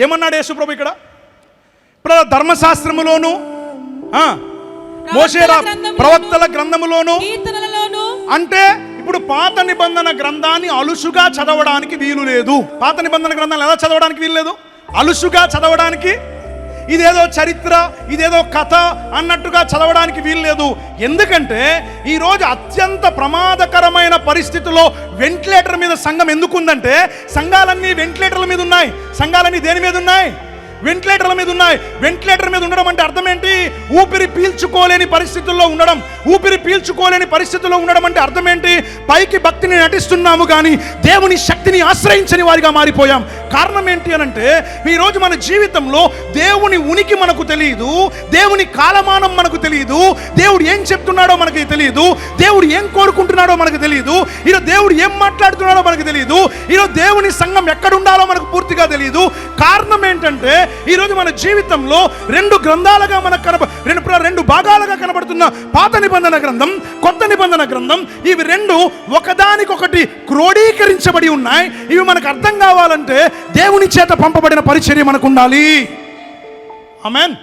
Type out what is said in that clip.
ఏమన్నాడు యేసుప్రభు ఇక్కడ? ఇప్పుడు ధర్మశాస్త్రములోను మోషే ప్రవక్తల గ్రంథములోను అంటే ఇప్పుడు పాత నిబంధన గ్రంథాన్ని అలుసుగా చదవడానికి వీలు లేదు. పాత నిబంధన గ్రంథాలు ఎలా చదవడానికి వీలు లేదు? అలుసుగా చదవడానికి, ఇదేదో చరిత్ర, ఇదేదో కథ అన్నట్టుగా చదవడానికి వీలు లేదు. ఎందుకంటే ఈరోజు అత్యంత ప్రమాదకరమైన పరిస్థితుల్లో వెంటిలేటర్ మీద సంఘం ఎందుకుందంటే, సంఘాలన్నీ వెంటిలేటర్ల మీద ఉన్నాయి. సంఘాలన్నీ దేని మీద ఉన్నాయి? వెంటిలేటర్ల మీద ఉన్నాయి. వెంటిలేటర్ మీద ఉండడం అంటే అర్థం ఏంటి? ఊపిరి పీల్చుకోలేని పరిస్థితుల్లో ఉండడం. ఊపిరి పీల్చుకోలేని పరిస్థితుల్లో ఉండడం అంటే అర్థం ఏంటి? పైకి భక్తిని నటిస్తున్నాము కానీ దేవుని శక్తిని ఆశ్రయించని వారిగా మారిపోయాం. కారణం ఏంటి అనంటే, ఈరోజు మన జీవితంలో దేవుని ఉనికి మనకు తెలియదు, దేవుని కాలమానం మనకు తెలియదు, దేవుడు ఏం చెప్తున్నాడో మనకి తెలియదు, దేవుడు ఏం కోరుకుంటున్నాడో మనకు తెలియదు, ఈరోజు దేవుడు ఏం మాట్లాడుతున్నాడో మనకు తెలియదు, ఈరోజు దేవుని సంఘం ఎక్కడుండాలో మనకు పూర్తిగా తెలియదు. కారణం ఏంటంటే ఈరోజు మన జీవితంలో రెండు గ్రంథాలుగా మనకు రెండు భాగాలుగా కనబడుతున్న పాత నిబంధన గ్రంథం, కొత్త నిబంధన గ్రంథం. ఇవి రెండు ఒకదానికొకటి క్రోడీకరించబడి ఉన్నాయి. ఇవి మనకు అర్థం కావాలంటే దేవుని చేత పంపబడిన పరిచర్య మనకు ఉండాలి. ఆమేన్.